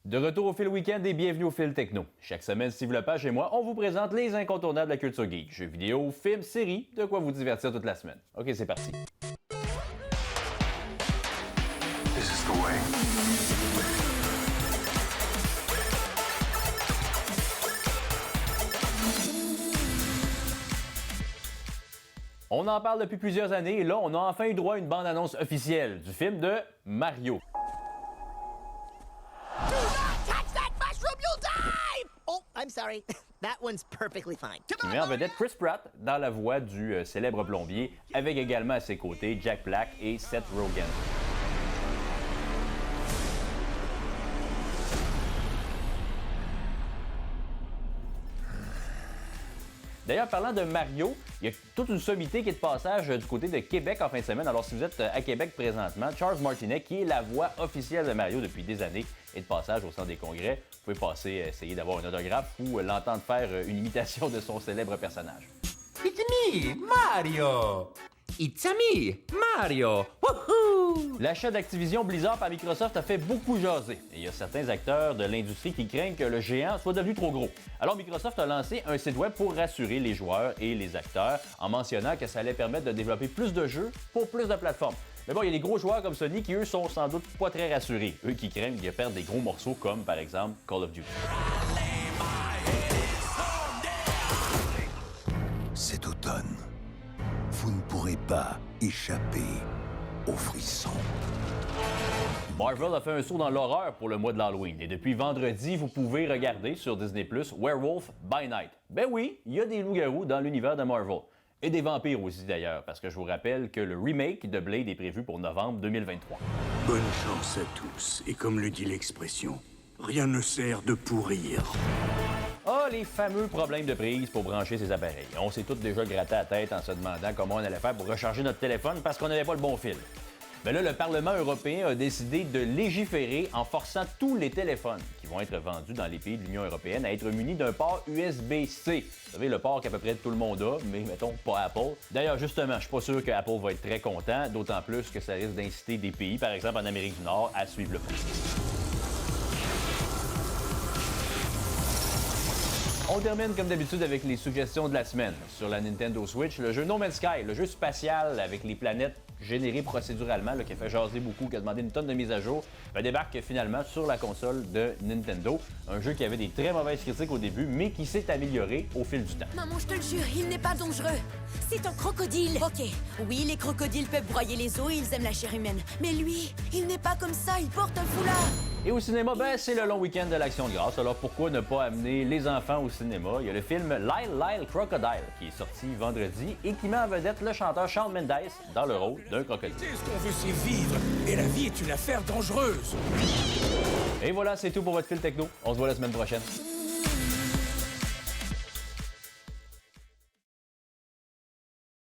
De retour au fil week-end et bienvenue au fil techno. Chaque semaine, Steve Lepage et moi, on vous présente les incontournables de la culture geek. Jeux vidéo, films, séries, de quoi vous divertir toute la semaine. Ok, c'est parti. This is the way. On en parle depuis plusieurs années et là, on a enfin eu droit à une bande-annonce officielle du film de Mario. Oh, I'm sorry. That one's perfectly fine. Qui met en vedette Chris Pratt dans la voix du célèbre plombier, avec également à ses côtés Jack Black et Seth Rogen. D'ailleurs, parlant de Mario, il y a toute une sommité qui est de passage du côté de Québec en fin de semaine. Alors, si vous êtes à Québec présentement, Charles Martinet, qui est la voix officielle de Mario depuis des années, est de passage au centre des congrès. Vous pouvez passer, essayer d'avoir un autographe ou l'entendre faire une imitation de son célèbre personnage. It's me, Mario! It's me, Mario! Woohoo! L'achat d'Activision Blizzard par Microsoft a fait beaucoup jaser. Et il y a certains acteurs de l'industrie qui craignent que le géant soit devenu trop gros. Alors Microsoft a lancé un site web pour rassurer les joueurs et les acteurs en mentionnant que ça allait permettre de développer plus de jeux pour plus de plateformes. Mais bon, il y a des gros joueurs comme Sony qui, eux, sont sans doute pas très rassurés. Eux qui craignent de perdre des gros morceaux comme, par exemple, Call of Duty. Cet automne, vous ne pourrez pas échapper aux frissons. Marvel a fait un saut dans l'horreur pour le mois de l'Halloween. Et depuis vendredi, vous pouvez regarder sur Disney+ Werewolf by Night. Ben oui, il y a des loups-garous dans l'univers de Marvel. Et des vampires aussi d'ailleurs, parce que je vous rappelle que le remake de Blade est prévu pour novembre 2023. Bonne chance à tous, et comme le dit l'expression, rien ne sert de pourrir. Ah, les fameux problèmes de prise pour brancher ces appareils. On s'est tous déjà gratté la tête en se demandant comment on allait faire pour recharger notre téléphone parce qu'on n'avait pas le bon fil. Mais là, le Parlement européen a décidé de légiférer en forçant tous les téléphones qui vont être vendus dans les pays de l'Union européenne à être munis d'un port USB-C. Vous savez, le port qu'à peu près tout le monde a, mais mettons pas Apple. D'ailleurs, justement, je suis pas sûr que Apple va être très content, d'autant plus que ça risque d'inciter des pays, par exemple en Amérique du Nord, à suivre le pas. On termine comme d'habitude avec les suggestions de la semaine. Sur la Nintendo Switch, le jeu No Man's Sky, le jeu spatial avec les planètes générées procéduralement, qui a fait jaser beaucoup, qui a demandé une tonne de mises à jour, débarque finalement sur la console de Nintendo. Un jeu qui avait des très mauvaises critiques au début, mais qui s'est amélioré au fil du temps. Maman, je te le jure, il n'est pas dangereux. C'est un crocodile. Ok, oui, les crocodiles peuvent broyer les os et ils aiment la chair humaine. Mais lui, il n'est pas comme ça, il porte un foulard. Et au cinéma, c'est le long week-end de l'Action de grâce. Alors pourquoi ne pas amener les enfants au cinéma? Il y a le film Lyle Lyle Crocodile qui est sorti vendredi et qui met en vedette le chanteur Shawn Mendes dans le rôle d'un crocodile. Ce qu'on veut, c'est vivre. Et la vie est une affaire dangereuse. Et voilà, c'est tout pour votre fil techno. On se voit la semaine prochaine.